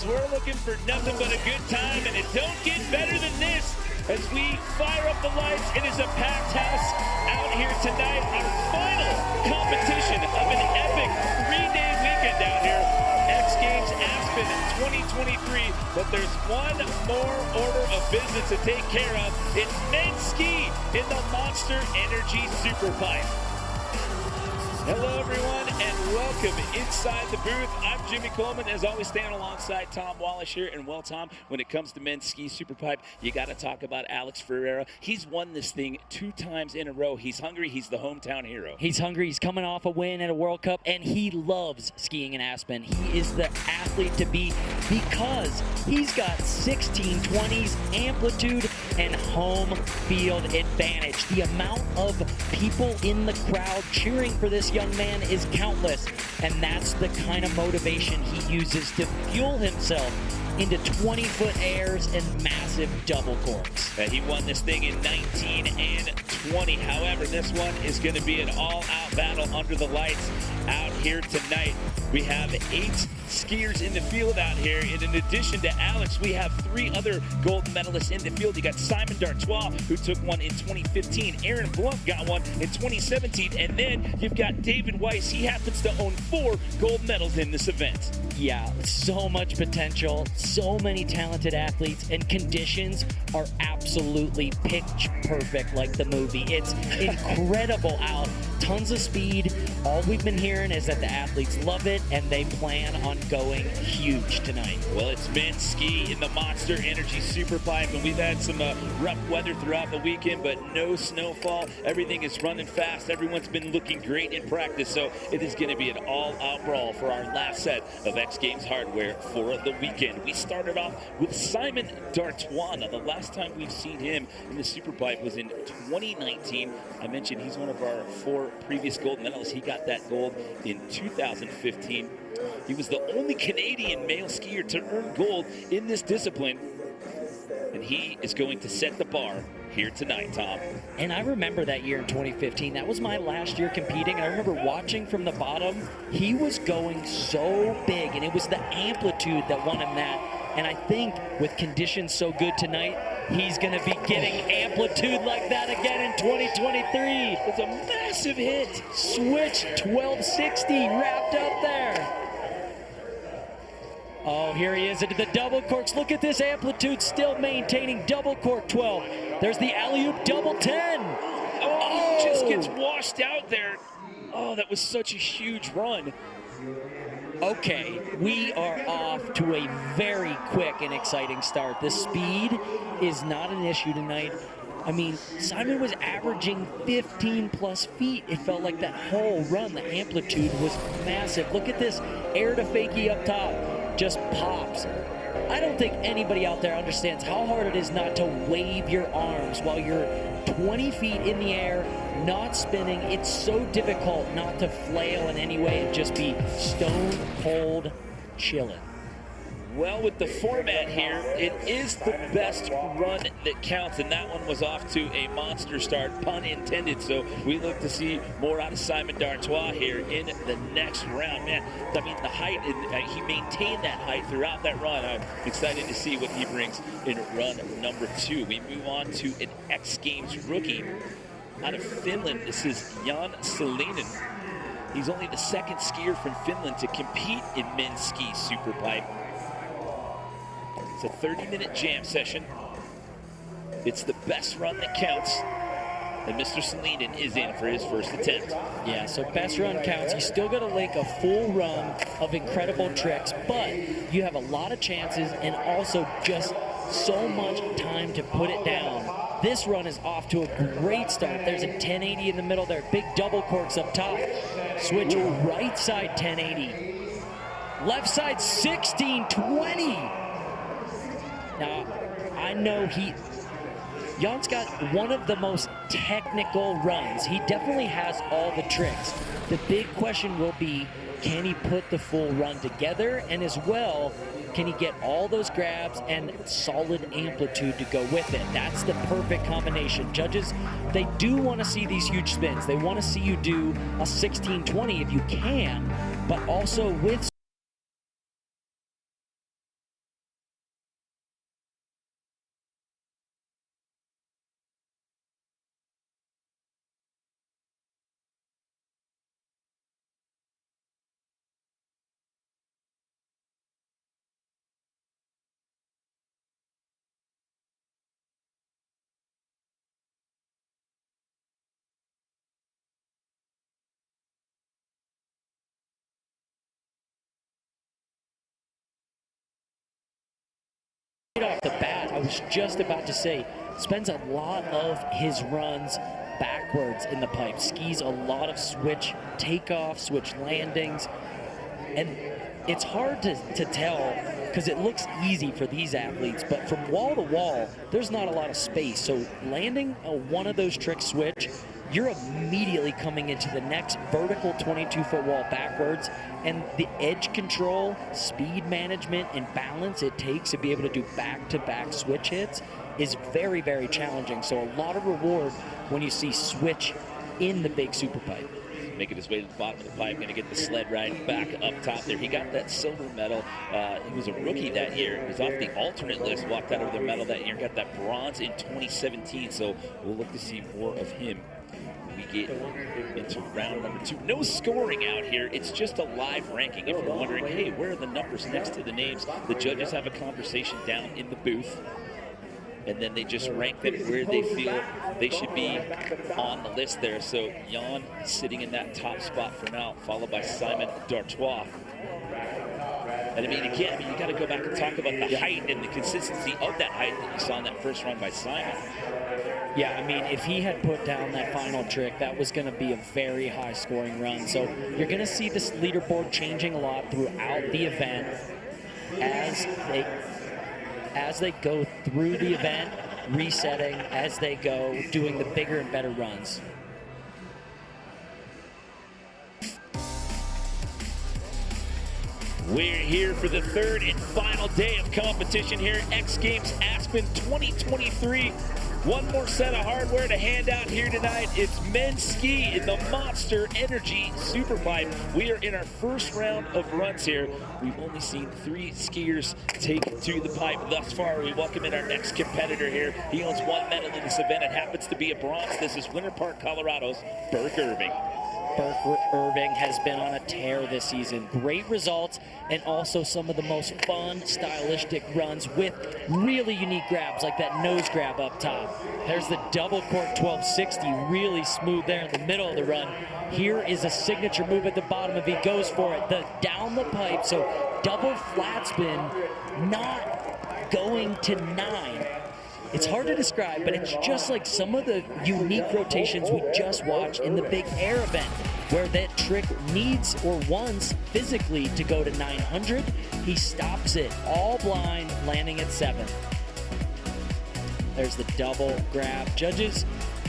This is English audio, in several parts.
we're looking for nothing but a good time, and it don't get better than this as we fire up the lights. It is a packed house out here tonight, the final competition of an epic three-day weekend out here, X Games Aspen 2023. But there's one more order of business to take care of. It's men's ski in the Monster Energy SuperPipe. Hello, everyone, and welcome inside the booth. I'm Jimmy Coleman, as always, staying alongside Tom Wallace here. And well, Tom, when it comes to men's ski superpipe, you got to talk about Alex Ferreira. He's won this thing 2 times in a row. He's hungry. He's the hometown hero. He's hungry. He's coming off a win at a World Cup, and he loves skiing in Aspen. He is the athlete to beat because he's got 1620s amplitude and home field advantage. The amount of people in the crowd cheering for this young man is countless, and that's the kind of motivation he uses to fuel himself into 20-foot airs and massive double corks. He won this thing in 19 and 20. However, this one is going to be an all-out battle under the lights out here tonight. We have 8 skiers in the field out here, and in addition to Alex, we have 3 other gold medalists in the field. You got Simon D'Artois, who took one in 2015. Aaron Blunt got one in 2017, and then you've got David Weiss. He happens to own 4 gold medals in this event. Yeah, so much potential, so many talented athletes, and conditions are absolutely pitch perfect like the movie. It's incredible out, tons of speed. All we've been hearing is that the athletes love it and they plan on going huge tonight. Well, it's men's ski in the Monster Energy SuperPipe, and we've had some rough weather throughout the weekend, but no snowfall. Everything is running fast. Everyone's been looking great in practice, so it is going to be an all-out brawl for our last set of X Games hardware for the weekend. We started off with Simon D'Artois. Now, the last time we've seen him in the SuperPipe was in 2019. I mentioned he's one of our 4 previous gold medalists. He got that gold in 2015. He was the only Canadian male skier to earn gold in this discipline, and he is going to set the bar here tonight, Tom. And I remember that year in 2015. That was my last year competing, and I remember watching from the bottom. He was going so big, and it was the amplitude that won him that. And I think with conditions so good tonight, he's going to be getting amplitude like that again in 2023. It's a massive hit. Switch 1260 wrapped up there. Oh, here he is into the double corks. Look at this amplitude, still maintaining double cork 12. There's the alley-oop double 10. Oh, he just gets washed out there. Oh, that was such a huge run. Okay, we are off to a very quick and exciting start. The speed is not an issue tonight. I mean, Simon was averaging 15+ feet. It felt like that whole run, the amplitude was massive. Look at this air to fakie up top, just pops. I don't think anybody out there understands how hard it is not to wave your arms while you're 20 feet in the air, not spinning. It's so difficult not to flail in any way and just be stone cold chilling. Well, with the format here, it is the best run that counts, and that one was off to a monster start, pun intended. So we look to see more out of Simon D'Artois here in the next round. Man, I mean, the height, he maintained that height throughout that run. I'm excited to see what he brings in run number 2. We move on to an X Games rookie out of Finland. This is Jan Salinen. He's only the 2nd skier from Finland to compete in men's ski superpipe. It's a 30-minute jam session. It's the best run that counts. And Mr. Salinen is in for his first attempt. Yeah, so best run counts. You still got to make a full run of incredible tricks, but you have a lot of chances and also just so much time to put it down. This run is off to a great start. There's a 1080 in the middle there. Big double corks up top. Switch right side 1080. Left side 1620. Now, I know Jan's got one of the most technical runs. He definitely has all the tricks. The big question will be, can he put the full run together? And as well, can he get all those grabs and solid amplitude to go with it? That's the perfect combination. Judges, they do want to see these huge spins. They want to see you do a 1620 if you can, but also with off the bat, I was just about to say, spends a lot of his runs backwards in the pipe, skis a lot of switch takeoffs, switch landings, and it's hard to tell because it looks easy for these athletes, but from wall to wall, there's not a lot of space. So landing one of those trick switch, you're immediately coming into the next vertical 22-foot wall backwards, and the edge control, speed management, and balance it takes to be able to do back-to-back switch hits is very, very challenging. So a lot of reward when you see switch in the big SuperPipe. Making his way to the bottom of the pipe, going to get the sled ride back up top there. He got that silver medal. He was a rookie that year. He was off the alternate list, walked out of the medal that year, got that bronze in 2017. So we'll look to see more of him. We get into round number 2. No scoring out here. It's just a live ranking. If you're wondering, hey, where are the numbers next to the names? The judges have a conversation down in the booth, and then they just rank them where they feel they should be on the list there. So Jan sitting in that top spot for now, followed by Simon D'Artois. And I mean, again, you got to go back and talk about the height and the consistency of that height that you saw in that first run by Simon. Yeah, I mean, if he had put down that final trick, that was going to be a very high scoring run. So you're going to see this leaderboard changing a lot throughout the event as they go through the event, resetting as they go, doing the bigger and better runs. We're here for the third and final day of competition here at X Games Aspen 2023. One more set of hardware to hand out here tonight. It's men's ski in the Monster Energy SuperPipe. We are in our first round of runs here. We've only seen 3 skiers take to the pipe thus far. We welcome in our next competitor here. He owns 1 medal in this event. It happens to be a bronze. This is Winter Park, Colorado's Burke Irving. Burke Irving has been on a tear this season. Great results and also some of the most fun, stylistic runs with really unique grabs like that nose grab up top. There's the double cork 1260, really smooth there in the middle of the run. Here is a signature move at the bottom if he goes for it. The down the pipe, so double flat spin, not going to 9. It's hard to describe, but it's just like some of the unique rotations we just watched in the big air event, where that trick needs or wants physically to go to 900. He stops it all blind, landing at 7. There's the double grab. Judges,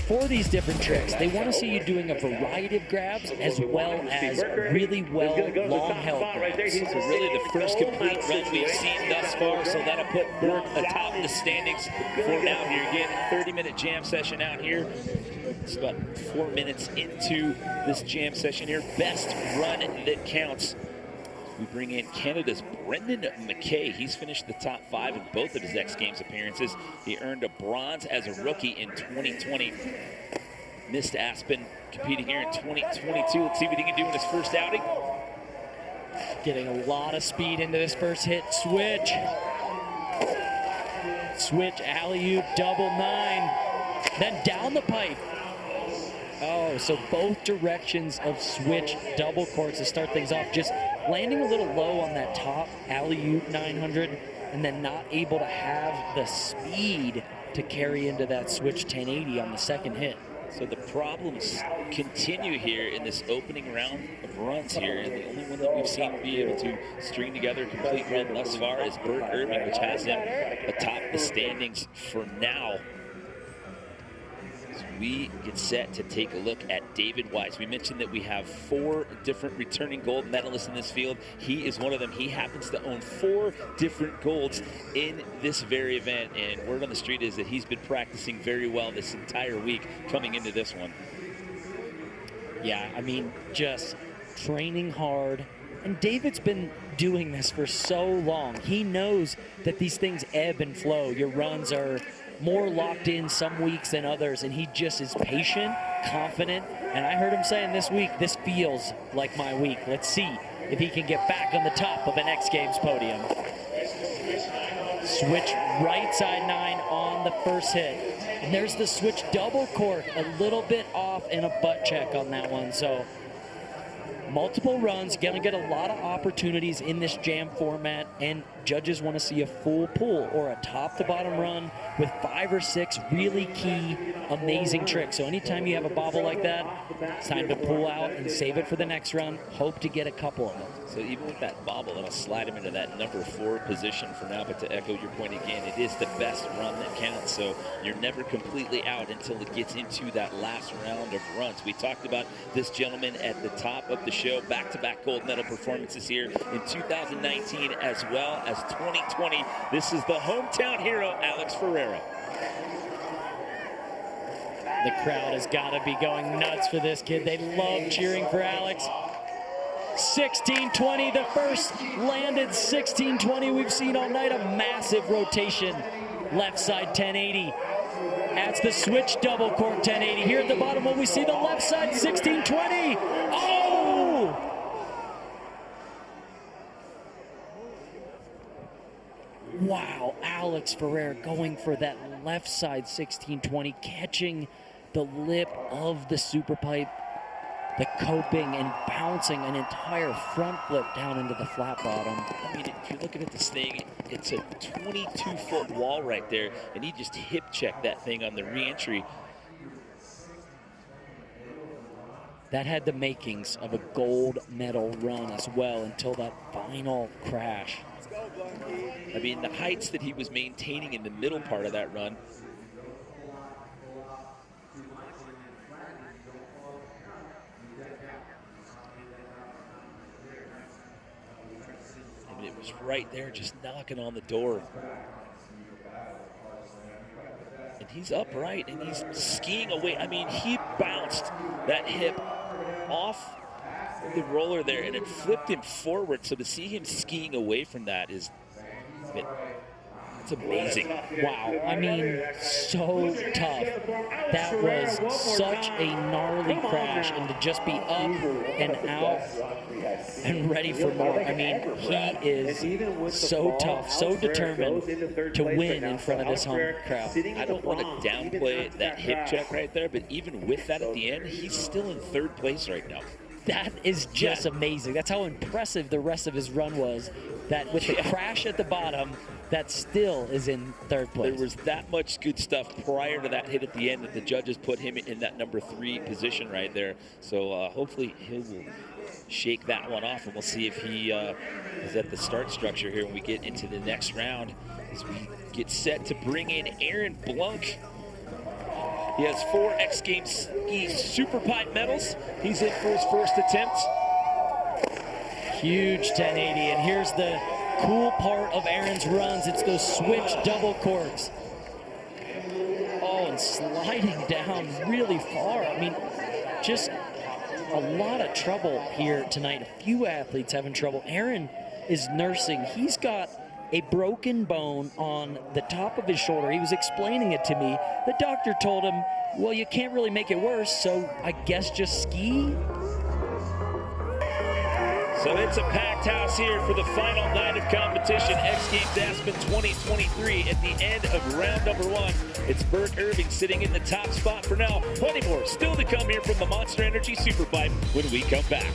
for these different tricks, they want to see you doing a variety of grabs as well as really well long-held grabs. So really the first complete run we've seen thus far, so that'll put Burke atop the standings for now here. Again, 30-minute jam session out here. It's about 4 minutes into this jam session here. Best run that counts. We bring in Canada's Brendan McKay. He's finished the top 5 in both of his X Games appearances. He earned a bronze as a rookie in 2020. Missed Aspen, competing here in 2022. Let's see what he can do in his first outing. Getting a lot of speed into this first hit. Switch. Switch, alley-oop, double 9. Then down the pipe. Oh, so both directions of switch double corks to start things off. Just landing a little low on that top alley-oop 900 and then not able to have the speed to carry into that switch 1080 on the second hit. So the problems continue here in this opening round of runs here. And the only one that we've seen be able to string together a complete run thus far is Burke Irving, which has him atop the standings for now. We get set to take a look at David Weiss. We mentioned that we have 4 different returning gold medalists in this field. He is one of them. He happens to own 4 different golds in this very event, and word on the street is that he's been practicing very well this entire week coming into this one. Yeah, I mean, just training hard. And David's been doing this for so long. He knows that these things ebb and flow. Your runs are more locked in some weeks than others, and he just is patient, confident, and I heard him saying this week, this feels like my week. Let's see if he can get back on the top of an X Games podium. Switch right side 9 on the first hit. And there's the switch double cork, a little bit off and a butt check on that one. So multiple runs, gonna get a lot of opportunities in this jam format, and judges want to see a full pull or a top to bottom run with 5 or 6 really key, amazing tricks. So anytime you have a bobble like that, it's time to pull out and save it for the next run. Hope to get a couple of them. So even with that bobble, it'll slide him into that number 4 position for now. But to echo your point again, it is the best run that counts. So you're never completely out until it gets into that last round of runs. We talked about this gentleman at the top of the show, back-to-back gold medal performances here in 2019 as well as 2020. This is the hometown hero, Alex Ferreira. The crowd has got to be going nuts for this kid. They love cheering for Alex. 1620, the first landed 1620 we've seen all night. A massive rotation, left side 1080. That's the switch double cork 1080. Here at the bottom, when we see the left side 1620. Oh! Wow, Alex Ferrer going for that left side 1620, catching the lip of the SuperPipe, the coping, and bouncing an entire front flip down into the flat bottom. I mean, if you're looking at this thing, it's a 22-foot wall right there, and he just hip checked that thing on the re-entry. That had the makings of a gold medal run as well until that final crash. I mean, the heights that he was maintaining in the middle part of that run. I mean, it was right there, just knocking on the door. And he's upright and he's skiing away. I mean, he bounced that hip off the roller there and it flipped him forward. So to see him skiing away from that is, it's amazing. Wow, I mean, so tough. That was such a gnarly crash, and to just be up and out and ready for more. I mean, he is so tough, so determined to win in front of this home crowd. I don't want to downplay that hip check right there, but even with that at the end, he's still in 3rd place right now. That is just amazing. That's how impressive the rest of his run was. That with the crash at the bottom, that still is in 3rd place. There was that much good stuff prior to that hit at the end that the judges put him in that number 3 position right there. So hopefully he will shake that one off, and we'll see if he is at the start structure here when we get into the next round as we get set to bring in Aaron Blunk. He has 4 X Games SuperPipe medals. He's in for his first attempt. Huge 1080, and here's the cool part of Aaron's runs. It's those switch double corks. Oh, and sliding down really far. I mean, just a lot of trouble here tonight. A few athletes having trouble. Aaron is nursing. He's got a broken bone on the top of his shoulder. He was explaining it to me. The doctor told him, well, you can't really make it worse, so I guess just ski. So it's a packed house here for the final night of competition. X Games Aspen 2023 at the end of round number 1. It's Bert Irving sitting in the top spot for now. Plenty more still to come here from the Monster Energy SuperPipe when we come back.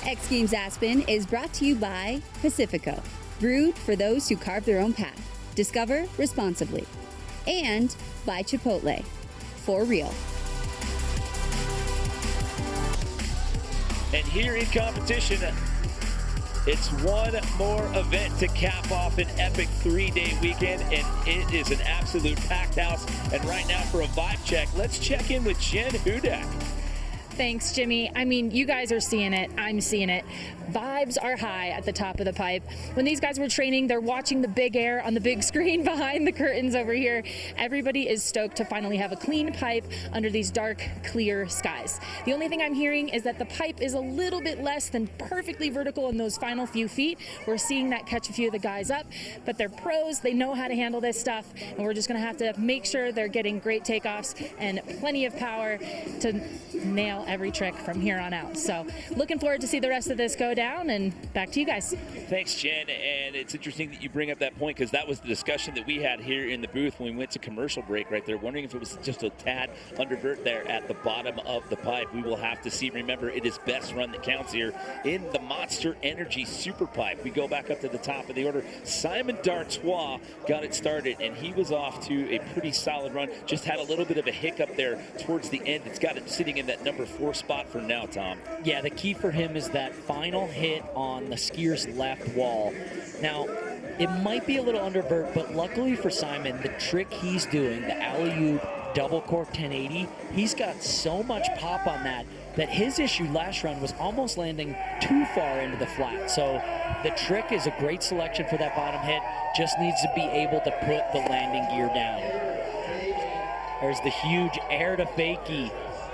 X Games Aspen is brought to you by Pacifico, brewed for those who carve their own path. Discover responsibly. And by Chipotle, for real. And here in competition, it's one more event to cap off an epic 3-day weekend, and it is an absolute packed house. And right now for a vibe check, let's check in with Jen Hudak. Thanks, Jimmy. I mean, you guys are seeing it. I'm seeing it. Vibes are high at the top of the pipe. When these guys were training, they're watching the big air on the big screen behind the curtains over here. Everybody is stoked to finally have a clean pipe under these dark, clear skies. The only thing I'm hearing is that the pipe is a little bit less than perfectly vertical in those final few feet. We're seeing that catch a few of the guys up, but they're pros. They know how to handle this stuff, and we're just going to have to make sure they're getting great takeoffs and plenty of power to nail every trick from here on out. So looking forward to see the rest of this, Coach. go down, and back to you guys. Thanks, Jen. And it's interesting that you bring up that point, because that was the discussion that we had here in the booth when we went to commercial break right there, wondering if it was just a tad undervert there at the bottom of the pipe. We will have to see. Remember, it is best run that counts here in the Monster Energy SuperPipe. We go back up to the top of the order. Simon D'Artois got it started, and he was off to a pretty solid run. Just had a little bit of a hiccup there towards the end. It's got it sitting in that number 4 spot for now, Tom. Yeah, the key for him is that final hit on the skier's left wall. Now, it might be a little undervert, but luckily for Simon, the trick he's doing, the alley-oop double cork 1080, he's got so much pop on that his issue last run was almost landing too far into the flat. So the trick is a great selection for that bottom hit, just needs to be able to put the landing gear down. There's the huge air to fakie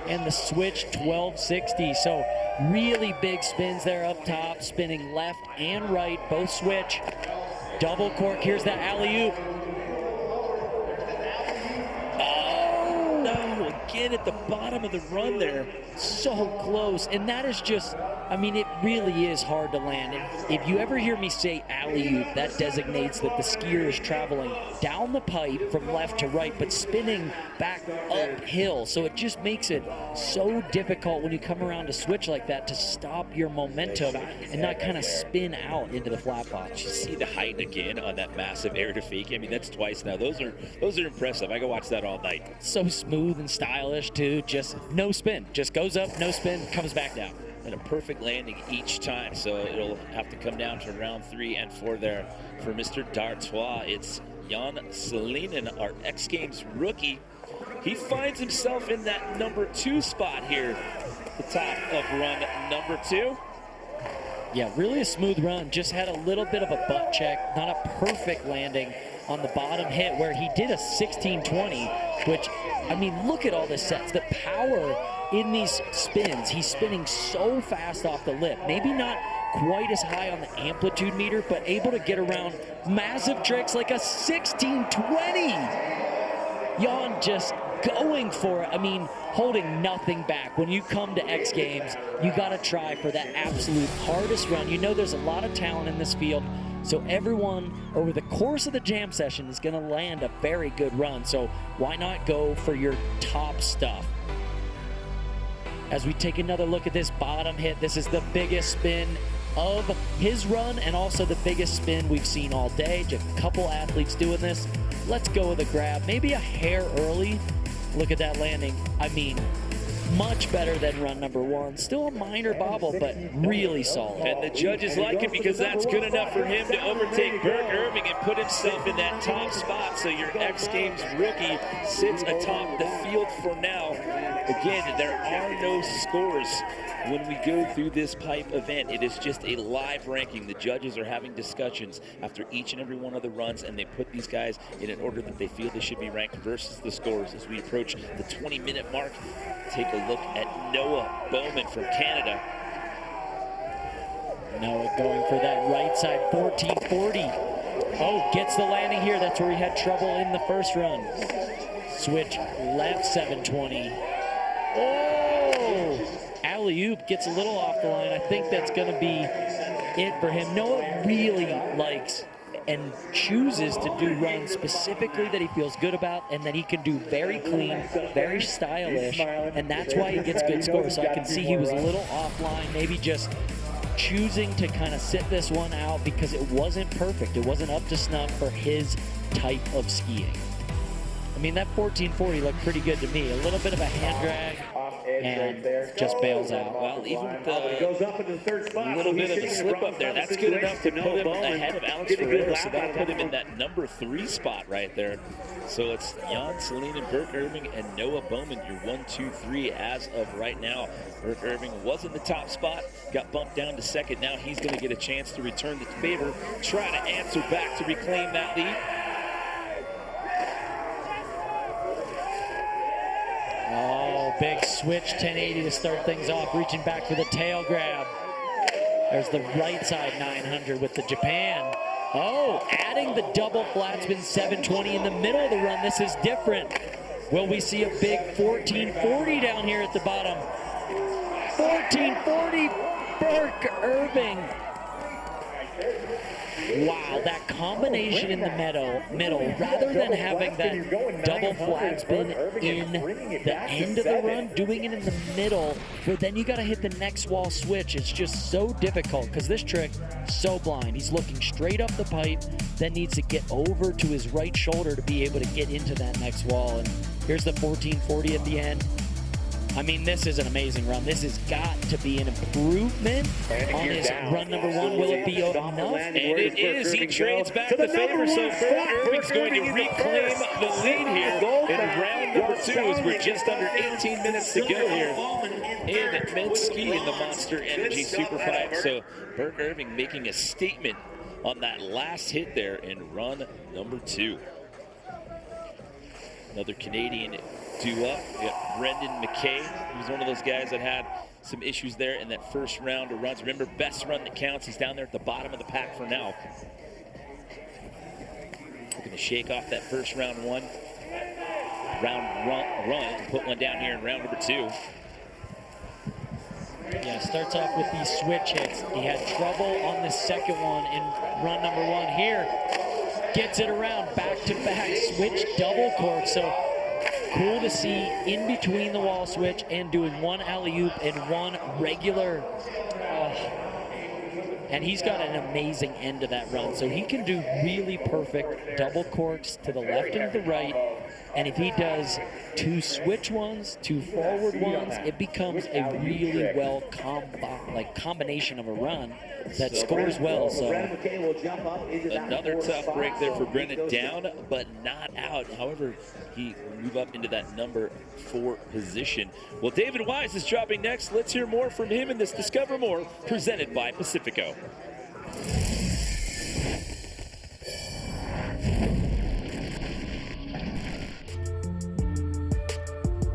and the switch 1260. So really big spins there up top, spinning left and right, both switch. Double cork, here's that alley-oop. Oh, no, again at the bottom of the run there. So close, and that is just, I mean, it really is hard to land. And if you ever hear me say alley-oop, that designates that the skier is traveling down the pipe from left to right, but spinning back uphill. So it just makes it so difficult when you come around to switch like that to stop your momentum and not kind of spin out into the flat box. You see the height again on that massive air to fake. I mean, that's twice now. Those are impressive. I could watch that all night. So smooth and stylish too. Just no spin. Just goes up, no spin, comes back down. And a perfect landing each time, so it'll have to come down to round 3 and 4 there for Mr. D'Artois. It's Jan Selinen, our X Games rookie. He finds himself in that number 2 spot here, the top of run number 2. Yeah, really a smooth run. Just had a little bit of a butt check, not a perfect landing on the bottom hit where he did a 1620, which, I mean, look at all the sets, the power in these spins. He's spinning so fast off the lip. Maybe not quite as high on the amplitude meter, but able to get around massive tricks like a 1620. Jan just going for it. I mean, holding nothing back. When you come to X Games, you got to try for that absolute hardest run. You know there's a lot of talent in this field, so everyone over the course of the jam session is going to land a very good run. So why not go for your top stuff? As we take another look at this bottom hit, this is the biggest spin of his run and also the biggest spin we've seen all day. Just a couple athletes doing this. Let's go with a grab, maybe a hair early. Look at that landing. I mean, much better than run number 1. Still a minor bobble, but really solid. And the judges like it because that's good enough for him to overtake Bert Irving and put himself in that top spot. So your X Games rookie sits atop the field for now. Again, there are no scores when we go through this pipe event. It is just a live ranking. The judges are having discussions after each and every one of the runs, and they put these guys in an order that they feel they should be ranked versus the scores. As we approach the 20-minute mark, take a look at Noah Bowman from Canada. Noah going for that right side 1440. Oh, gets the landing here. That's where he had trouble in the first run. Switch left 720. Oh! Alley-oop gets a little off the line. I think that's going to be it for him. Noah really likes and chooses to do runs specifically that he feels good about and that he can do very clean, very stylish, and that's why he gets good scores. So I can see he was a little offline, maybe just choosing to kind of sit this one out because it wasn't perfect. It wasn't up to snuff for his type of skiing. I mean, that 1440 looked pretty good to me. A little bit of a hand drag and just bails out. Well, even with a little bit of a slip up there, that's good enough to put him ahead of Alex Ferreira. So that'll put him in that number 3 spot right there. So it's Jan Selinen, Bert Irving, and Noah Bowman, your 1, 2, 3 as of right now. Bert Irving was in the top spot, got bumped down to second. Now he's going to get a chance to return the favor, try to answer back to reclaim that lead. Oh, big switch 1080 to start things off, reaching back for the tail grab. There's the right side 900 with the Japan. Oh, adding the double flat spin 720 in the middle of the run. This is different. Will we see a big 1440 down here at the bottom? 1440 Burke Irving. Wow, that combination in the middle, rather than having that double flat spin in the end of the run, doing it in the middle, but then you got to hit the next wall switch. It's just so difficult because this trick, so blind. He's looking straight up the pipe, then needs to get over to his right shoulder to be able to get into that next wall. And here's the 1440 at the end. I mean, this is an amazing run. This has got to be an improvement on his run number one. Will it be enough? And it is. He trades back the favor, so Burke Irving's going to reclaim the lead here in round number two as we're just under 18 minutes to go here in mid-ski in the Monster Energy SuperPipe. So Burke Irving making a statement on that last hit there in run number two. Another Canadian due up. We got Brendan McKay. He was one of those guys that had some issues there in that first round of runs. Remember, best run that counts. He's down there at the bottom of the pack for now. Looking to shake off that first round run and put one down here in round number two. Yeah, starts off with these switch hits. He had trouble on the second one in run number one. Here, gets it around back-to-back switch double cork. So cool to see in between the wall switch and doing one alley-oop and one regular. And he's got an amazing end to that run. So he can do really perfect double corks to the left and the right. And if he does two switch ones, two forward ones, it becomes a really well combination of a run that scores well. So another tough break there for Brendan, down but not out. However, he will move up into that number 4 position. Well, David Wise is dropping next. Let's hear more from him in this Discover More presented by Pacifico.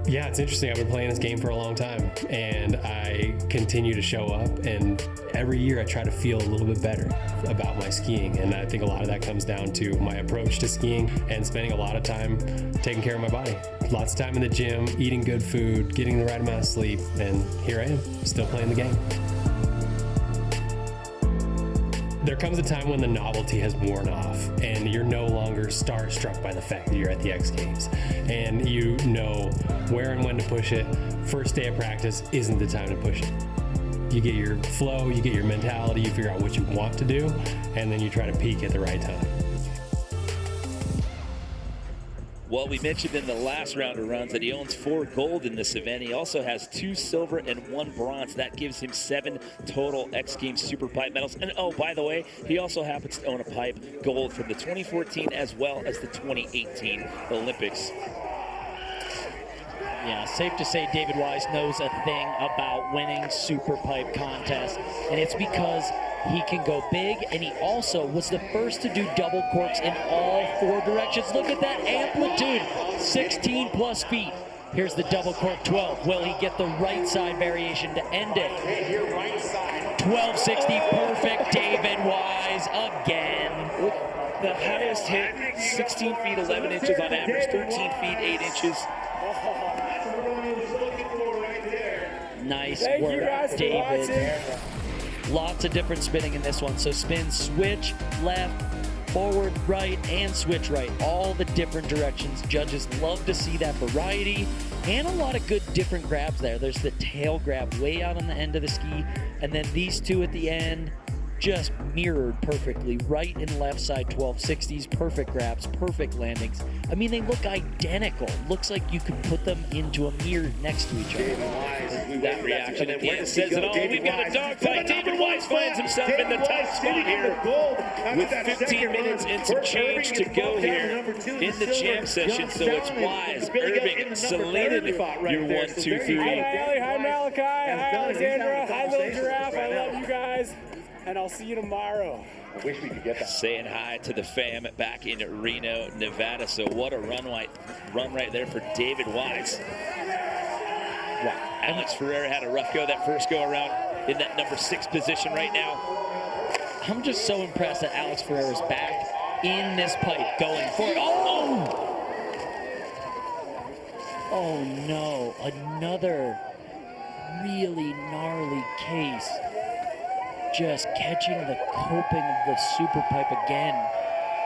Yeah, it's interesting. I've been playing this game for a long time, and I continue to show up, and every year I try to feel a little bit better about my skiing, and I think a lot of that comes down to my approach to skiing and spending a lot of time taking care of my body. Lots of time in the gym, eating good food, getting the right amount of sleep, and here I am, still playing the game. There comes a time when the novelty has worn off and you're no longer starstruck by the fact that you're at the X Games, and you know where and when to push it. First day of practice isn't the time to push it. You get your flow, you get your mentality, you figure out what you want to do, and then you try to peak at the right time. Well, we mentioned in the last round of runs that he owns 4 gold in this event. He also has 2 silver and 1 bronze. That gives him 7 total X Games SuperPipe medals. And oh, by the way, he also happens to own a pipe gold from the 2014 as well as the 2018 Olympics. Yeah, safe to say David Wise knows a thing about winning SuperPipe contests, and it's because he can go big, and he also was the first to do double corks in all 4 directions. Look at that amplitude, 16 plus feet. Here's the double cork 12. Will he get the right side variation to end it? 1260, perfect, David Wise again. The highest hit, 16 feet 11 inches on average, 13 feet 8 inches. Nice work, David. Lots of different spinning in this one. So spin, switch, left, forward, right, and switch right. All the different directions. Judges love to see that variety and a lot of good different grabs there. There's the tail grab way out on the end of the ski, and then these two at the end, just mirrored perfectly. Right and left side 1260s, perfect grabs, perfect landings. I mean, they look identical. Looks like you could put them into a mirror next to each other. That reaction at the end says it all. We've got a dogfight. David Wise finds himself in the tight spot here with 15 minutes and some change to go here in the jam session. So it's Wise, Irving, Selena, your 1, 2, 3. Hi, Allie. Hi, Malachi. Hi, Alexandra. Hi, Little Giraffe. I love you guys. And I'll see you tomorrow. I wish we could get that. Saying hi to the fam back in Reno, Nevada. So what a run right there for David Wise. Wow. Alex Ferreira had a rough go that first go around in that number 6 position right now. I'm just so impressed that Alex Ferreira's back in this pipe going for it. Oh! Oh no, another really gnarly case just catching the coping of the SuperPipe again.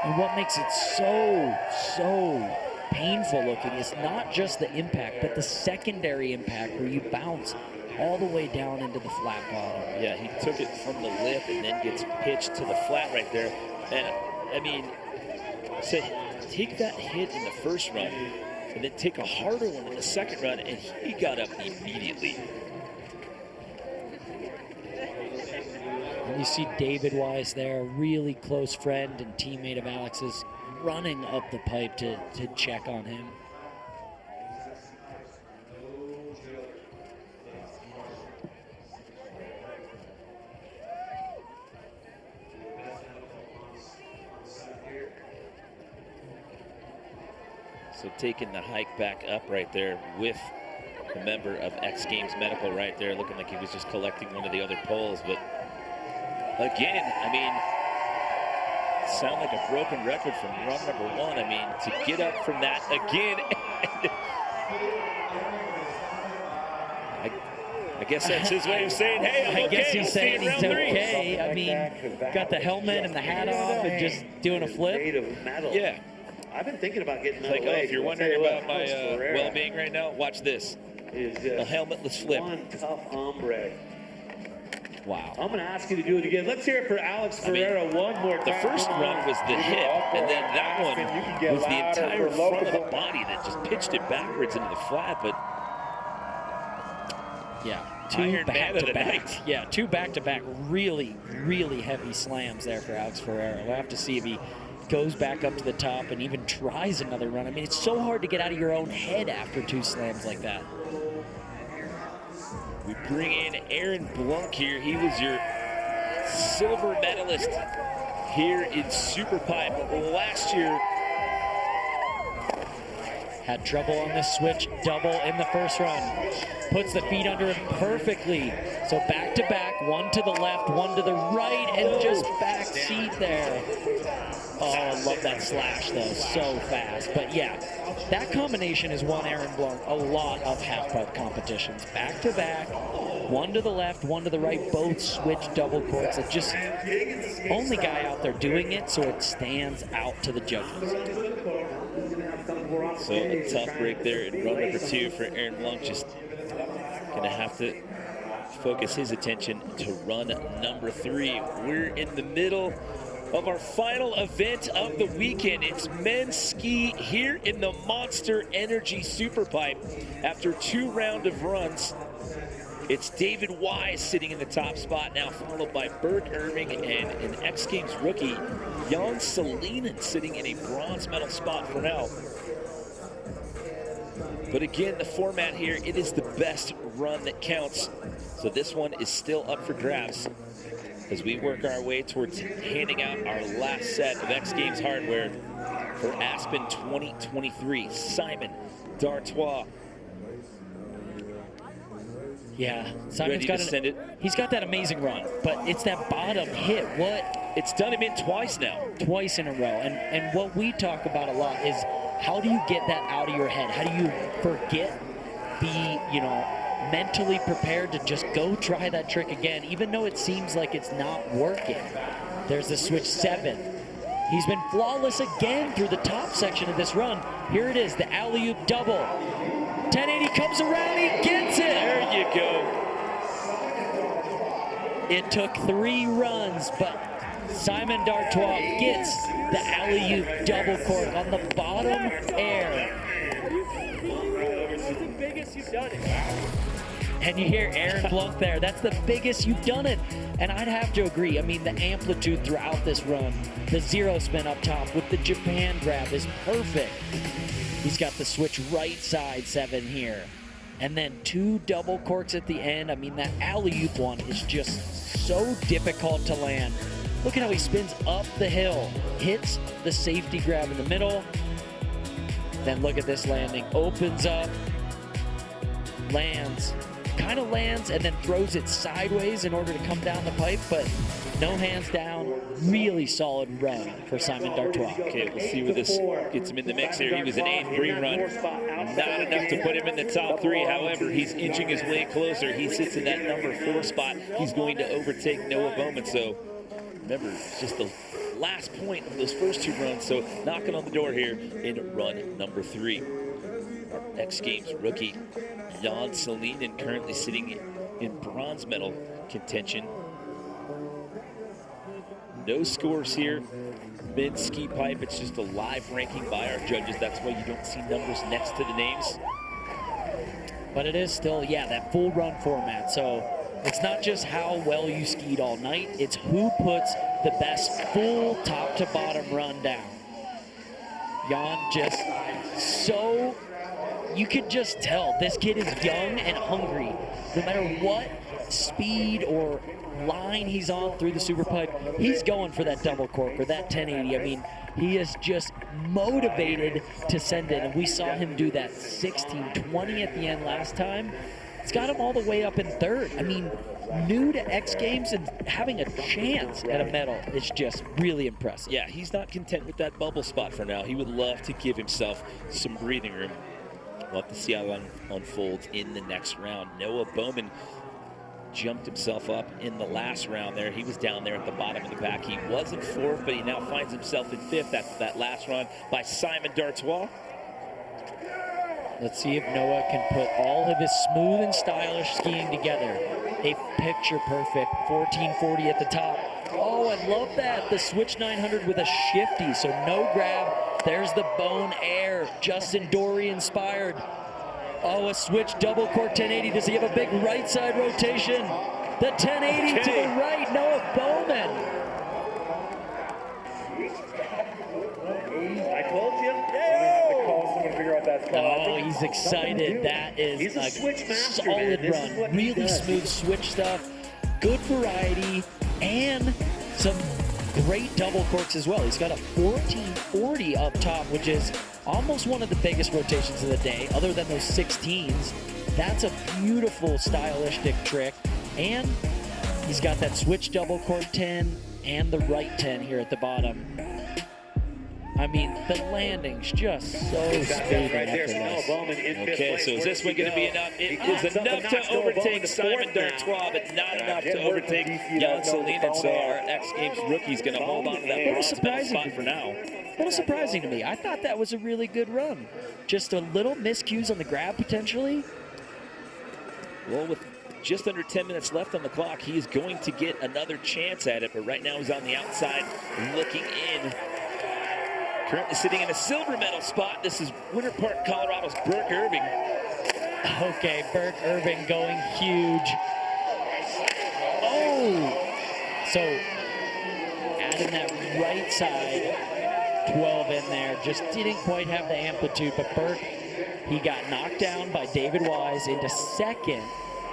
And what makes it so painful looking is not just the impact, but the secondary impact where you bounce all the way down into the flat bottom. Yeah, he took it from the lip and then gets pitched to the flat right there. And I mean, so take that hit in the first run and then take a harder one in the second run, and he got up immediately. And you see David Wise there, a really close friend and teammate of Alex's, running up the pipe to check on him. So taking the hike back up right there with a member of X Games Medical right there, looking like he was just collecting one of the other poles. But again, I mean, sound like a broken record from run number one. I mean, to get up from that again. I guess that's his way of saying, hey, I'm okay. I guess he's saying he's okay. Three. I mean, got the helmet and the hat off and just doing a flip. Yeah. I've been thinking about getting like, oh, if you're wondering about my well-being right now, watch this. A helmetless flip. One tough hombre. Wow. I'm going to ask you to do it again. Let's hear it for Alex Ferreira one more time. The first run was the hip, and then that one was the entire front of the body that just pitched it backwards into the flat. But yeah, two back-to-back. Yeah, two back-to-back really heavy slams there for Alex Ferreira. We'll have to see if he goes back up to the top and even tries another run. I mean, it's so hard to get out of your own head after two slams like that. We bring in Aaron Blunk here. He was your silver medalist here in SuperPipe last year. Had trouble on the switch double in the first run. Puts the feet under him perfectly. So back to back, one to the left, one to the right, and just back seat there. Oh, I love that slash though, so fast. But yeah, that combination has won Aaron Blanc a lot of half-pipe competitions. Back to back, one to the left, one to the right, both switch double corks. It's just only guy out there doing it, so it stands out to the judges. So a tough break there in run number two for Aaron Blanc. Just gonna have to focus his attention to run number three. We're in the middle of our final event of the weekend. It's men's ski here in the Monster Energy SuperPipe. After 2 rounds of runs, it's David Wise sitting in the top spot now, followed by Burke Irving and an X Games rookie, Jan Salinen, sitting in a bronze medal spot for now. But again, the format here, it is the best run that counts. So this one is still up for grabs as we work our way towards handing out our last set of X Games hardware for Aspen 2023. Simon D'Artois. Yeah, Simon's he's got that amazing run, but it's that bottom hit. It's done him in twice now. Twice in a row. And what we talk about a lot is how do you get that out of your head? How do you forget, be, mentally prepared to just go try that trick again, even though it seems like it's not working? There's the switch 7. He's been flawless again through the top section of this run. Here it is, the alley-oop double. 1080 comes around, he gets it! There you go. It took 3 runs, but Simon D'Artois gets the alley-oop double cork on the bottom air. That's the biggest you've done it. And you hear Aaron Blanc there. That's the biggest you've done it. And I'd have to agree. I mean, the amplitude throughout this run, the zero spin up top with the Japan grab is perfect. He's got the switch right side 7 here. And then 2 double corks at the end. I mean, that alley-oop one is just so difficult to land. Look at how he spins up the hill, hits the safety grab in the middle. Then look at this landing. Opens up, lands, kind of lands, and then throws it sideways in order to come down the pipe. But no hands down, really solid run for Simon D'Artois. Okay, we'll see where this gets him in the mix here. He was an 8th pre-run, not enough to put him in the top 3. However, he's inching his way closer. He sits in that number 4 spot. He's going to overtake Noah Bowman. So remember, it's just the last point of those first 2 runs. So knocking on the door here in run number 3. Our X Games rookie, Jan Salinen, currently sitting in bronze medal contention. No scores here mid-ski pipe. It's just a live ranking by our judges. That's why you don't see numbers next to the names. But it is still, yeah, that full run format. So it's not just how well you skied all night, it's who puts the best full top to bottom run down. Jan just so, you could just tell this kid is young and hungry. No matter what speed or line he's on through the SuperPipe, he's going for that double cork or that 1080. I mean, he is just motivated to send it. And we saw him do that 16-20 at the end last time. It's got him all the way up in 3rd. I mean, new to X Games and having a chance at a medal is just really impressive. Yeah, he's not content with that bubble spot for now. He would love to give himself some breathing room. We'll have to see how it unfolds in the next round. Noah Bowman jumped himself up in the last round there. He was down there at the bottom of the pack. He was in 4th, but he now finds himself in 5th after that last run by Simon D'Artois. Let's see if Noah can put all of his smooth and stylish skiing together. A picture perfect 1440 at the top. Oh, I love that. The switch 900 with a shifty, so no grab. There's the bone air, Justin Dory inspired. Oh, a switch double cork 1080. Does he have a big right side rotation? The 1080 to the right, Noah Bowman. I told you. I'm gonna call someone to figure out that spot. Oh, he's excited. That is a solid run. Really smooth switch stuff. Good variety and some great double corks as well. He's got a 1440 up top, which is almost one of the biggest rotations of the day, other than those 16s. That's a beautiful stylistic trick. And he's got that switch double cork 10 and the right 10 here at the bottom. I mean, the landing's just so smooth and effortless. Okay, so is this one going to be enough? It is enough to overtake Simon D'Artois, but not enough to overtake Jan Salinen. So our X Games rookie's going to hold on to that bronze medal spot for now. A little surprising to me. I thought that was a really good run. Just a little miscues on the grab potentially. Well, with just under 10 minutes left on the clock, he is going to get another chance at it. But right now he's on the outside looking in. Currently sitting in a silver medal spot. This is Winter Park, Colorado's Burke Irving. Okay, Burke Irving going huge. Oh! So, adding that right side 12 in there. Just didn't quite have the amplitude, but Burke, he got knocked down by David Wise into 2nd,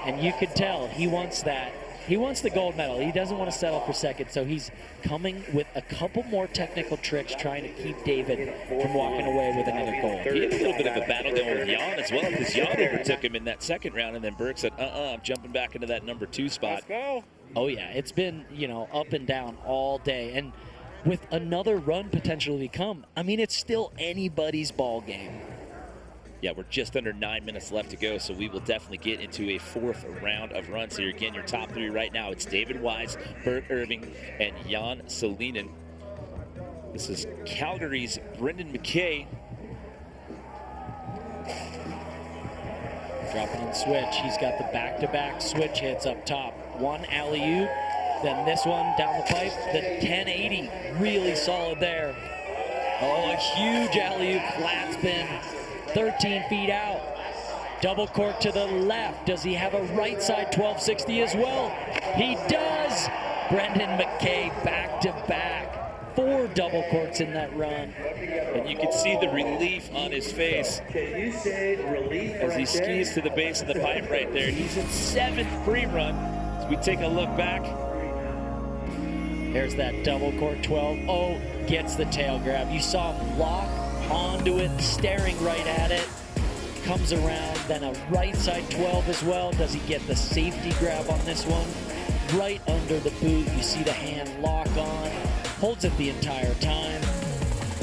and you could tell he wants that. He wants the gold medal. He doesn't want to settle for 2nd, so he's coming with a couple more technical tricks trying to keep David from walking away with another gold. He had a little bit of a battle going with Jan as well, because Jan overtook him in that 2nd round, and then Burke said, I'm jumping back into that number 2 spot. Let's go. Oh yeah, it's been, up and down all day. And with another run potentially to come, I mean, it's still anybody's ball game. Yeah, we're just under 9 minutes left to go, so we will definitely get into a 4th round of runs here. Again, your top 3 right now, it's David Wise, Burke Irving, and Jan Salinen. This is Calgary's Brendan McKay. Dropping in switch. He's got the back-to-back switch hits up top. One alley-oop, then this one down the pipe. The 1080, really solid there. Oh, a huge alley-oop flat spin. 13 feet out. Double cork to the left. Does he have a right side 1260 as well? He does. Brendan McKay back to back. 4 double corks in that run. And you can see the relief on his face as he skis to the base of the pipe right there. He's in 7th pre-run. As we take a look back. There's that double cork 12. Oh, gets the tail grab. You saw him lock onto it, staring right at it. Comes around, then a right side 12 as well. Does he get the safety grab on this one? right under the boot. You see the hand lock on, holds it the entire time.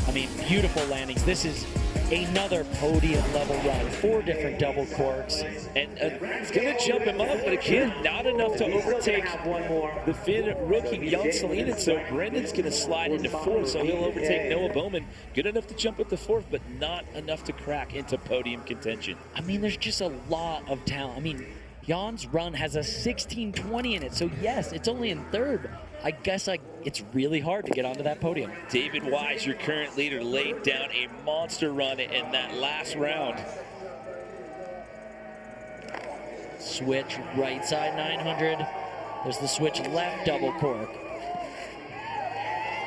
I mean, beautiful landings. This is another podium level run, 4 different double corks. And it's going to jump him up, but again, not enough to overtake the Finn rookie Jan Salinen. So Brendan's going to slide into 4th, so he'll overtake Noah Bowman. Good enough to jump up to 4th, but not enough to crack into podium contention. I mean, there's just a lot of talent. I mean, Jan's run has a 16:20 in it, so yes, it's only in 3rd. I guess it's really hard to get onto that podium. David Wise, your current leader, laid down a monster run in that last round. Switch right side 900. There's the switch left double cork.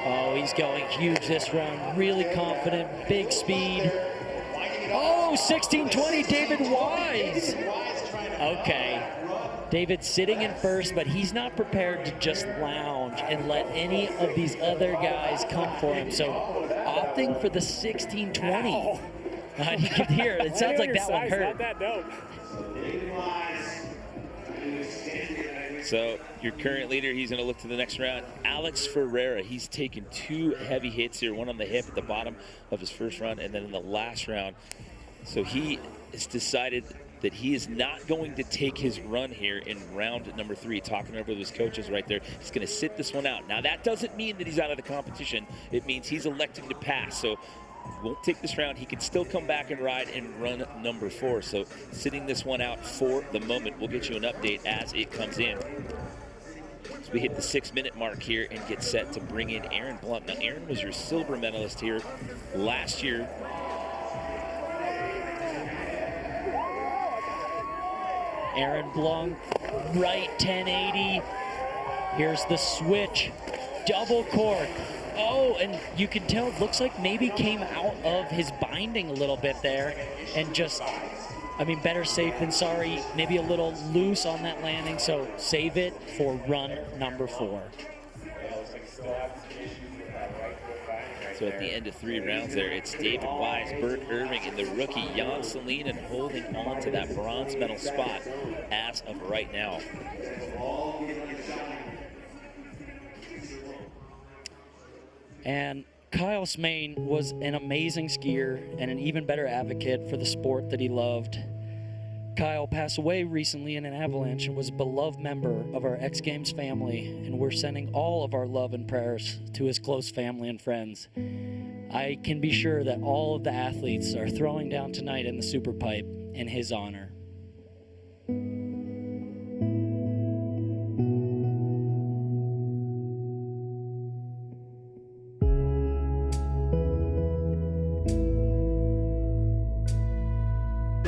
Oh, he's going huge this round. Really confident, big speed. Oh, 16:20, David Wise. Okay. David's sitting in 1st, but he's not prepared to just lounge and let any of these other guys come for him. So opting for the 16:20. You can hear it. It sounds like that one hurt. Not that dope. So your current leader, he's going to look to the next round. Alex Ferreira, he's taken 2 heavy hits here, one on the hip at the bottom of his first run, and then in the last round. So he has decided that he is not going to take his run here in round number 3. Talking over with his coaches right there. He's going to sit this one out. Now, that doesn't mean that he's out of the competition. It means he's electing to pass. So won't take this round. He can still come back and ride in run number 4. So sitting this one out for the moment. We'll get you an update as it comes in. So we hit the 6-minute mark here and get set to bring in Aaron Blunt. Now, Aaron was your silver medalist here last year. Aaron Blanc, right 1080. Here's the switch, double cork. Oh, and you can tell it looks like maybe came out of his binding a little bit there and just, I mean, better safe than sorry. Maybe a little loose on that landing, so save it for run number 4. So at the end of 3 rounds there, it's David Wise, Bert Irving, and the rookie Jan Salinen holding on to that bronze medal spot as of right now. And Kyle Smain was an amazing skier and an even better advocate for the sport that he loved. Kyle passed away recently in an avalanche and was a beloved member of our X Games family, and we're sending all of our love and prayers to his close family and friends. I can be sure that all of the athletes are throwing down tonight in the SuperPipe in his honor.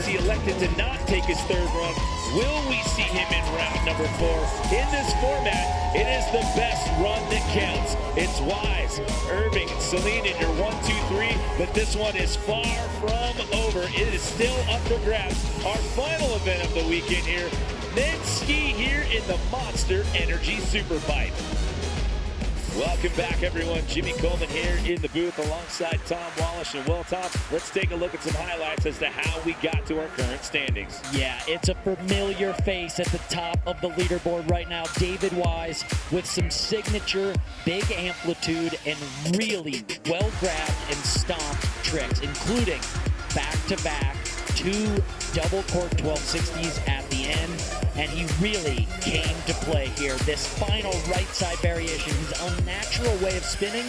He elected to not take his 3rd run. Will we see him in round number 4? In this format, it is the best run that counts. It's Wise, Irving, Salinen, your 1, 2, 3, but this one is far from over. It is still up for grabs. Our final event of the weekend here, men's ski here in the Monster Energy SuperPipe. Welcome back, everyone. Jimmy Coleman here in the booth alongside Tom Wallish. And well, Tom, let's take a look at some highlights as to how we got to our current standings. Yeah, it's a familiar face at the top of the leaderboard right now. David Wise with some signature big amplitude and really well-grabbed and stomped tricks, including back-to-back 2 double cork 1260s at the end. And he really came to play here. This final right side variation, his unnatural way of spinning,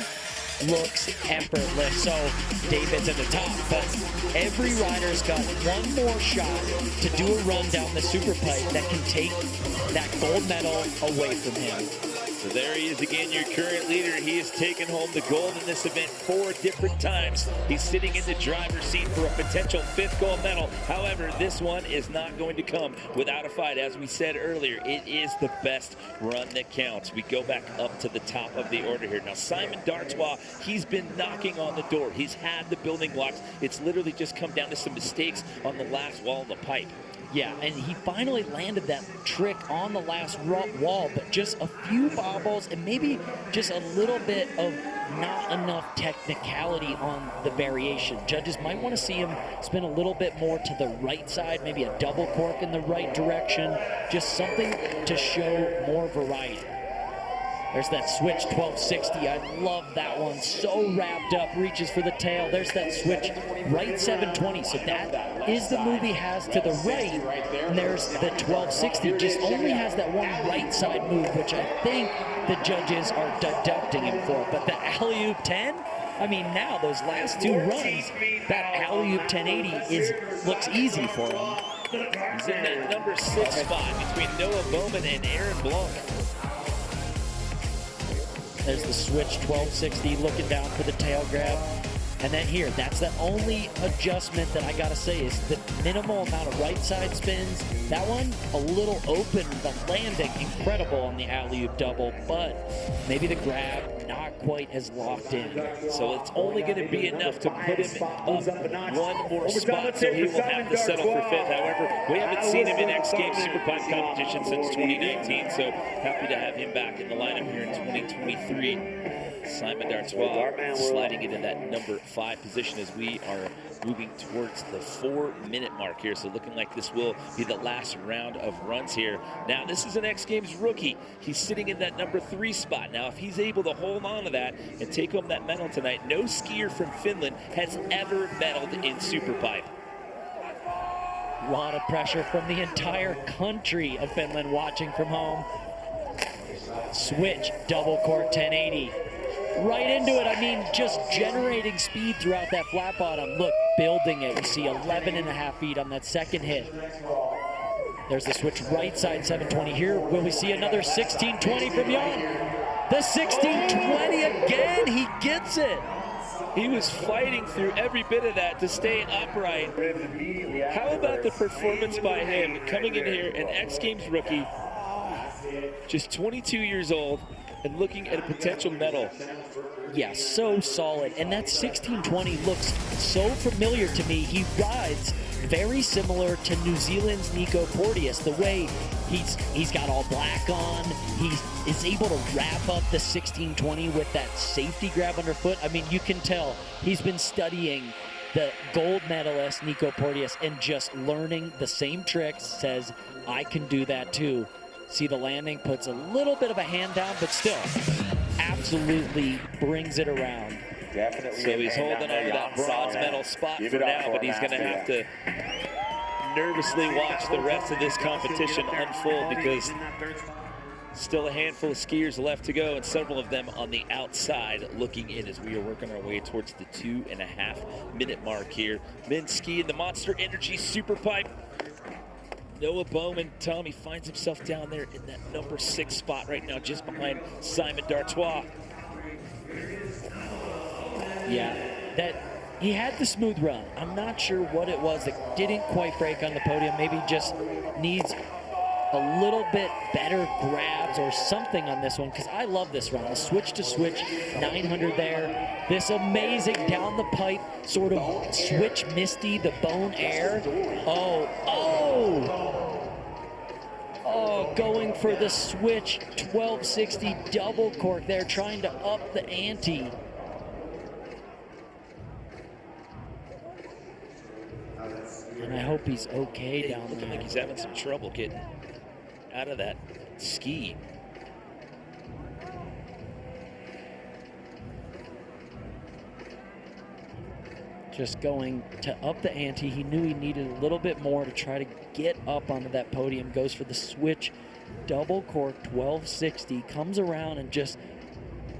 looks effortless. So David's at the top, but every rider's got one more shot to do a run down the SuperPipe that can take that gold medal away from him. So there he is again, your current leader. He has taken home the gold in this event 4 different times. He's sitting in the driver's seat for a potential 5th gold medal. However, this one is not going to come without a fight. As we said earlier, it is the best run that counts. We go back up to the top of the order here. Now, Simon D'Artois, he's been knocking on the door. He's had the building blocks. It's literally just come down to some mistakes on the last wall of the pipe. Yeah, and he finally landed that trick on the last wall, but just a few bobbles and maybe just a little bit of not enough technicality on the variation. Judges might want to see him spin a little bit more to the right side, maybe a double cork in the right direction, just something to show more variety. There's that switch 1260. I love that one. So wrapped up, reaches for the tail. There's that switch right 720. So that is the move he has to the right. And there's the 1260. Just only has that one right side move, which I think the judges are deducting him for. But the alley-oop 10, I mean, now those last two runs, that alley-oop 1080 looks easy for him. He's in that number 6 spot between Noah Bowman and Aaron Blanc. There's the switch 1260 looking down for the tail grab. And then here, that's the only adjustment that I gotta say is the minimal amount of right side spins. That one, a little open, the landing, incredible on the alley-oop double, but maybe the grab not quite as locked in. So it's only gonna be enough to put him up one more spot, so he will have to settle for 5th. However, we haven't seen him in X Games SuperPipe competition since 2019, so happy to have him back in the lineup here in 2023. Simon D'Artois sliding into that number 5 position as we are moving towards the 4-minute mark here. So looking like this will be the last round of runs here. Now, this is an X Games rookie. He's sitting in that number 3 spot. Now, if he's able to hold on to that and take home that medal tonight, no skier from Finland has ever medaled in SuperPipe. A lot of pressure from the entire country of Finland watching from home. Switch, double cork 1080. Right into it, I mean, just generating speed throughout that flat bottom. Look, building it. We see 11.5 feet on that second hit. There's the switch right side 720 here. Will we see another 1620 from Jan? The 1620 again, he gets it. He was fighting through every bit of that to stay upright. How about the performance by him coming in here, an X Games rookie, just 22 years old, and looking at a potential medal. Yeah, so solid. And that 1620 looks so familiar to me. He rides very similar to New Zealand's Nico Porteous. The way he's got all black on, he is able to wrap up the 1620 with that safety grab underfoot. I mean, you can tell he's been studying the gold medalist Nico Porteous and just learning the same tricks, says, I can do that too. See the landing, puts a little bit of a hand down, but still absolutely brings it around. Definitely. So he's holding on to that bronze medal spot for now, but he's going to have to nervously watch the rest of this competition unfold because still a handful of skiers left to go and several of them on the outside looking in as we are working our way towards the 2.5-minute mark here. Men ski in the Monster Energy SuperPipe. Noah Bowman, Tommy finds himself down there in that number 6 spot right now, just behind Simon D'Artois. Yeah, that he had the smooth run. I'm not sure what it was that didn't quite break on the podium. Maybe just needs a little bit better grabs or something on this one, because I love this run. The switch to switch, 900 there. This amazing down the pipe, sort of switch misty, the bone air. Oh, going for the switch 1260 double cork there, trying to up the ante. And I hope he's okay down there. Looking like he's having some trouble getting out of that ski. Just going to up the ante. He knew he needed a little bit more to try to get up onto that podium. Goes for the switch, double cork 1260. Comes around and just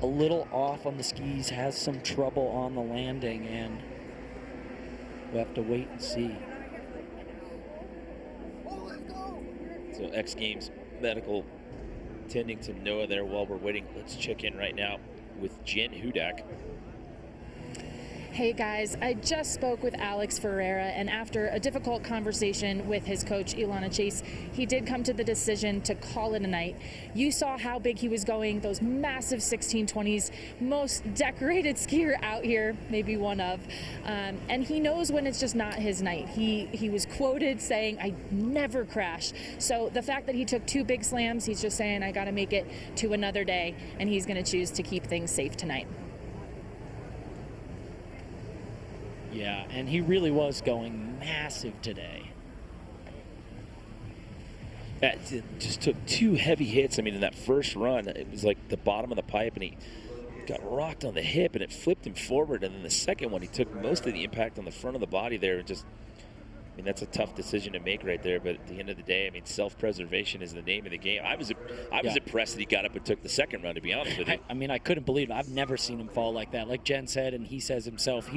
a little off on the skis. Has some trouble on the landing, and we'll have to wait and see. So X Games medical tending to Noah there while we're waiting. Let's check in right now with Jen Hudak. Hey guys, I just spoke with Alex Ferreira, and after a difficult conversation with his coach, Ilana Chase, he did come to the decision to call it a night. You saw how big he was going, those massive 1620s, most decorated skier out here, maybe one of, and he knows when it's just not his night. He was quoted saying, "I never crash." So the fact that he took 2 big slams, he's just saying, I gotta make it to another day, and he's gonna choose to keep things safe tonight. Yeah, and he really was going massive today. It just took 2 heavy hits. I mean, in that first run, it was like the bottom of the pipe, and he got rocked on the hip, and it flipped him forward. And then the second one, he took most of the impact on the front of the body there. And just, I mean, that's a tough decision to make right there. But at the end of the day, I mean, self-preservation is the name of the game. I was impressed that he got up and took the second run, to be honest with you. I mean, I couldn't believe it. I've never seen him fall like that. Like Jen said, and he says himself,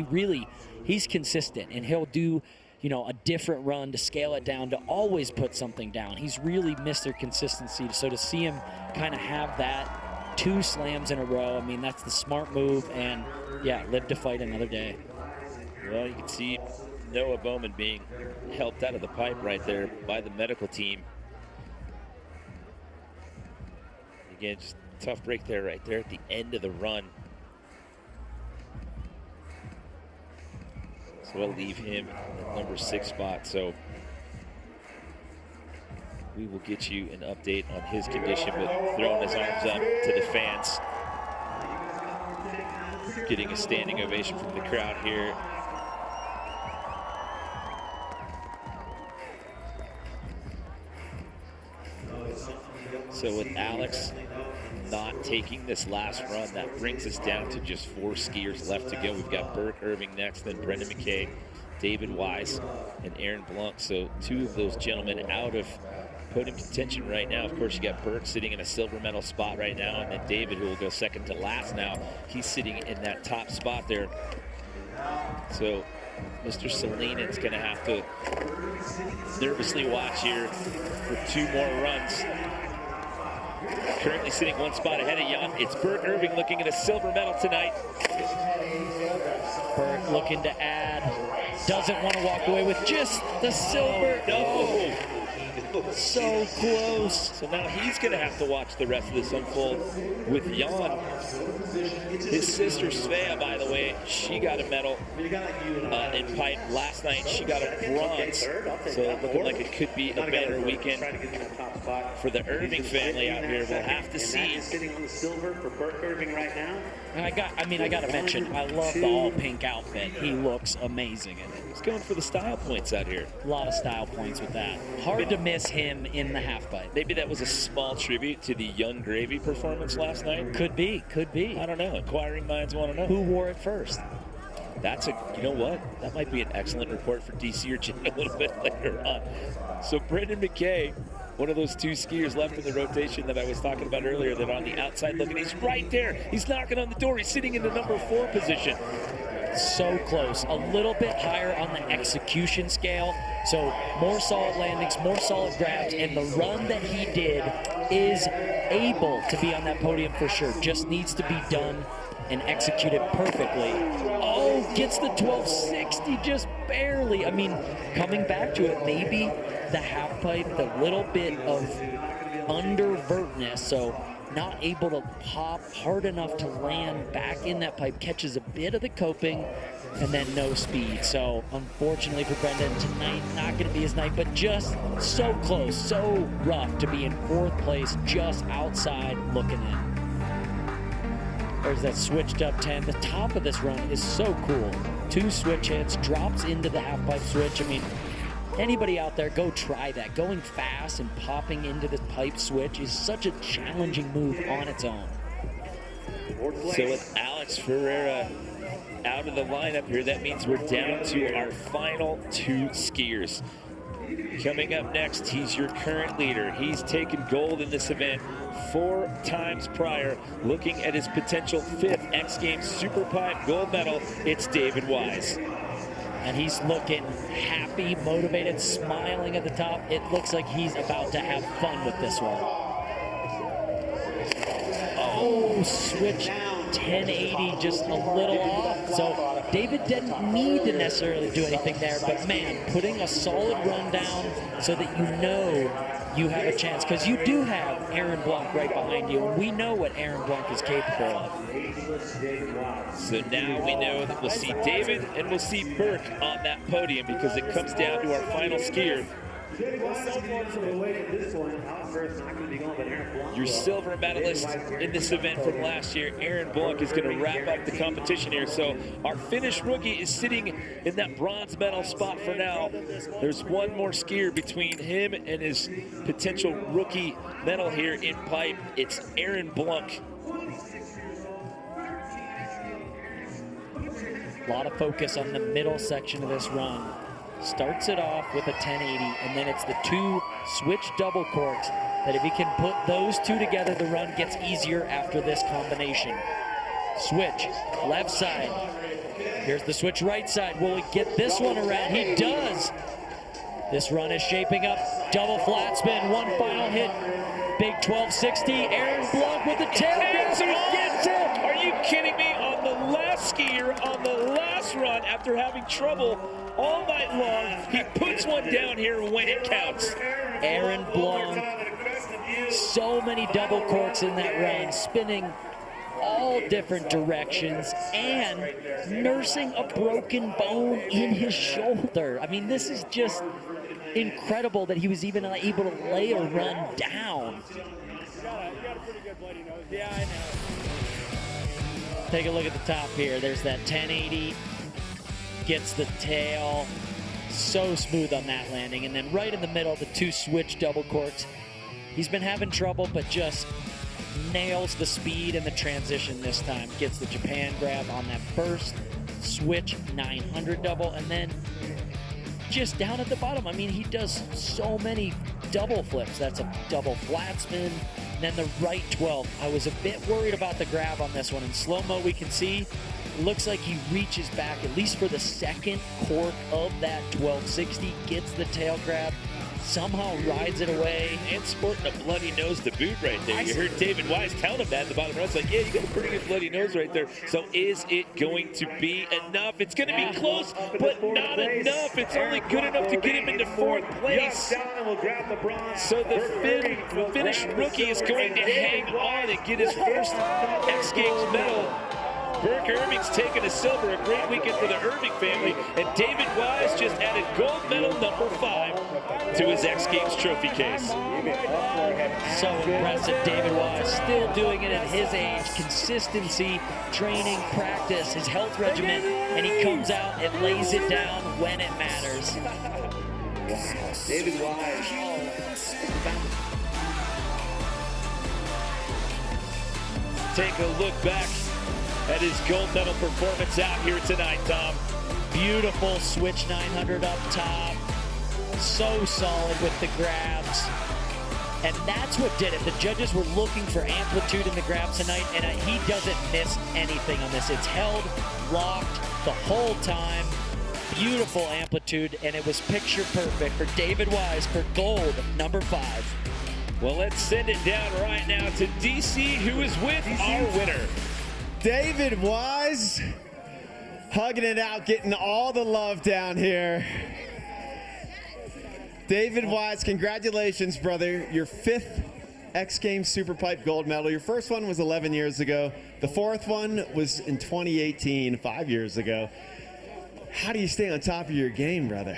he's consistent, and he'll do, a different run to scale it down, to always put something down. He's really Mr. Consistency. So to see him kind of have that 2 slams in a row, I mean, that's the smart move, and yeah, live to fight another day. Well, you can see Noah Bowman being helped out of the pipe right there by the medical team. Again, just a tough break there right there at the end of the run. So we'll leave him at number 6 spot. So we will get you an update on his condition, but throwing his arms up to the fans. Getting a standing ovation from the crowd here. So with Alex not taking this last run, that brings us down to just 4 skiers left to go. We've got Burke Irving next, then Brendan McKay, David Wise, and Aaron Blanc. So 2 of those gentlemen out of podium contention right now. Of course, you got Burke sitting in a silver medal spot right now, and then David, who will go second to last now. He's sitting in that top spot there. So Mr. Salinen's going to have to nervously watch here for 2 more runs. Currently sitting 1 spot ahead of Jan. It's Burke Irving looking at a silver medal tonight. Burke looking to add. Doesn't want to walk away with just the silver. No. So close. So now he's going to have to watch the rest of this unfold with Jan. His sister Svea, by the way, she got a medal in pipe last night. She got a bronze. So looking like it could be a better weekend for the Irving family out here. We'll have to see. Sitting on the silver for Burke Irving right now. And I got to mention, I love the all pink outfit. He looks amazing in it. He's going for the style points out here. A lot of style points with that. Hard to miss him in the half pipe. Maybe that was a small tribute to the Young Gravy performance last night. Could be. I don't know. Inquiring minds want to know. Who wore it first? You know what? That might be an excellent report for DC or Jim a little bit later on. So Brendan McKay, one of those 2 skiers left in the rotation that I was talking about earlier, that on the outside looking, he's right there. He's knocking on the door. He's sitting in the number 4 position. So close. A little bit higher on the execution scale. So more solid landings, more solid grabs, and the run that he did is able to be on that podium for sure. Just needs to be done and executed perfectly. Oh, gets the 1260 just barely. I mean, coming back to it, maybe the half pipe, the little bit of undervertness, so not able to pop hard enough to land back in that pipe, catches a bit of the coping, and then no speed. So unfortunately for Brendan tonight, not going to be his night, but just so close, so rough to be in 4th place, just outside looking in. There's that switched up 10. The top of this run is so cool. 2 switch hits, drops into the half pipe switch. I mean, anybody out there, go try that. Going fast and popping into the pipe switch is such a challenging move on its own. So with Alex Ferreira out of the lineup here, that means we're down to our final 2 skiers. Coming up next, he's your current leader. He's taken gold in this event 4 times prior. Looking at his potential 5th X Games SuperPipe gold medal, it's David Wise. And he's looking happy, motivated, smiling at the top. It looks like he's about to have fun with this one. Oh, switch 1080 just a little off. So David didn't need to necessarily do anything there, but man, putting a solid run down so that you know you have a chance, because you do have Aaron Blanc right behind you, and we know what Aaron Blanc is capable of. So now we know that we'll see David and we'll see Burke on that podium, because it comes down to our final skier. Your silver medalist in this event from last year, Aaron Blanc, is going to wrap up the competition here. So our Finnish rookie is sitting in that bronze medal spot for now. There's one more skier between him and his potential rookie medal here in pipe. It's Aaron Blanc. A lot of focus on the middle section of this run. Starts it off with a 1080, and then it's the two switch double corks that if he can put those two together, the run gets easier after this combination. Switch, left side. Here's the switch right side. Will he get this one around? He does. This run is shaping up. Double flat spin, one final hit. Big 1260, Aaron Blanc with the tail. Are you kidding me? On the last skier, on the last run, after having trouble all night long, he puts one down here when it counts. Aaron Blanc, so many double corks in that run, spinning all different directions and nursing a broken bone in his shoulder. I mean, this is just incredible that he was even able to lay a run down. You got a pretty good bloody nose. Yeah, I know. Take a look at the top here. There's that 1080. Gets the tail. So smooth on that landing. And then right in the middle, the two switch double corks. He's been having trouble, but just nails the speed and the transition this time. Gets the Japan grab on that first switch 900 double. And then just down at the bottom, I mean, he does so many double flips. That's a double flat spin. And then the right 12. I was a bit worried about the grab on this one. In slow-mo, we can see it looks like he reaches back, at least for the second cork of that 1260, gets the tail grab, somehow rides it away. And sporting a bloody nose to boot right there. You heard David Wise tell him that at the bottom. It's like, yeah, you got a pretty good bloody nose right there. So is it going to be enough? It's going to be close, but not enough. It's only good enough to get him into fourth place. So the Finnish rookie is going to hang on and get his first X Games medal. Burke Irving's taken a silver, a great weekend for the Irving family, and David Wise just added gold medal number 5 to his X Games trophy case. So impressive, David Wise, still doing it at his age. Consistency, training, practice, his health regimen, and he comes out and lays it down when it matters. Wow, David Wise. Take a look back at his gold medal performance out here tonight, Tom. Beautiful switch 900 up top. So solid with the grabs. And that's what did it. The judges were looking for amplitude in the grabs tonight, and he doesn't miss anything on this. It's held, locked the whole time. Beautiful amplitude, and it was picture perfect for David Wise for gold number 5. Well, let's send it down right now to DC, who is with our winner. David Wise, hugging it out, getting all the love down here. David Wise, congratulations, brother. Your 5th X Games SuperPipe gold medal. Your first one was 11 years ago. The 4th one was in 2018, 5 years ago. How do you stay on top of your game, brother?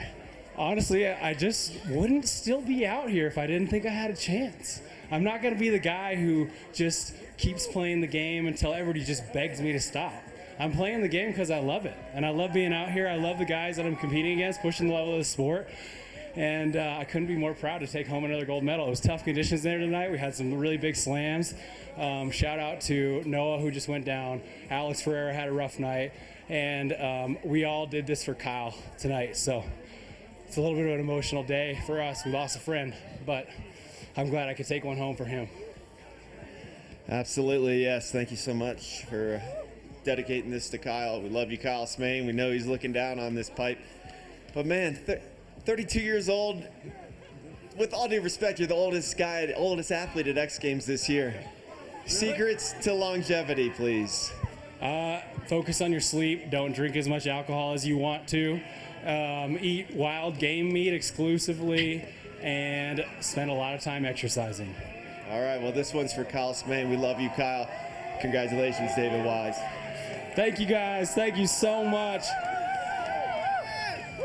Honestly, I just wouldn't still be out here if I didn't think I had a chance. I'm not going to be the guy who just keeps playing the game until everybody just begs me to stop. I'm playing the game because I love it, and I love being out here. I love the guys that I'm competing against, pushing the level of the sport, and I couldn't be more proud to take home another gold medal. It was tough conditions there tonight. We had some really big slams. Shout out to Noah, who just went down. Alex Ferreira had a rough night, and we all did this for Kyle tonight, so it's a little bit of an emotional day for us. We lost a friend, but I'm glad I could take one home for him. Absolutely, yes. Thank you so much for dedicating this to Kyle. We love you, Kyle Smain. We know he's looking down on this pipe. But man, 32 years old. With all due respect, you're the oldest guy, the oldest athlete at X Games this year. Secrets to longevity, please. Focus on your sleep. Don't drink as much alcohol as you want to. Eat wild game meat exclusively, and spend a lot of time exercising. All right, well, this one's for Kyle Smain. We love you, Kyle. Congratulations, David Wise. Thank you, guys. Thank you so much.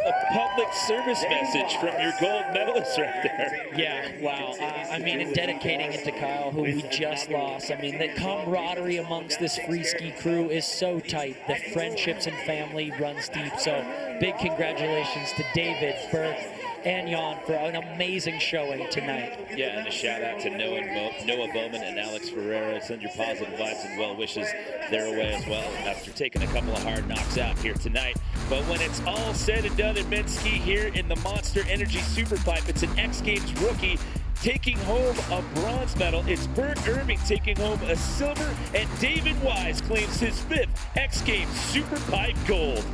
A public service message from your gold medalist right there. Yeah, wow. I mean, and dedicating it to Kyle, who we just lost. I mean, the camaraderie amongst this free ski crew is so tight. The friendships and family runs deep. So big congratulations to David, Burke, and Jan for an amazing showing tonight. Yeah, and a shout out to Noah Bowman and Alex Ferreira. Send your positive vibes and well wishes their way as well after taking a couple of hard knocks out here tonight. But when it's all said and done in men's ski here in the Monster Energy SuperPipe, it's an X Games rookie taking home a bronze medal. It's Bert Irving taking home a silver, and David Wise claims his 5th X Games SuperPipe gold.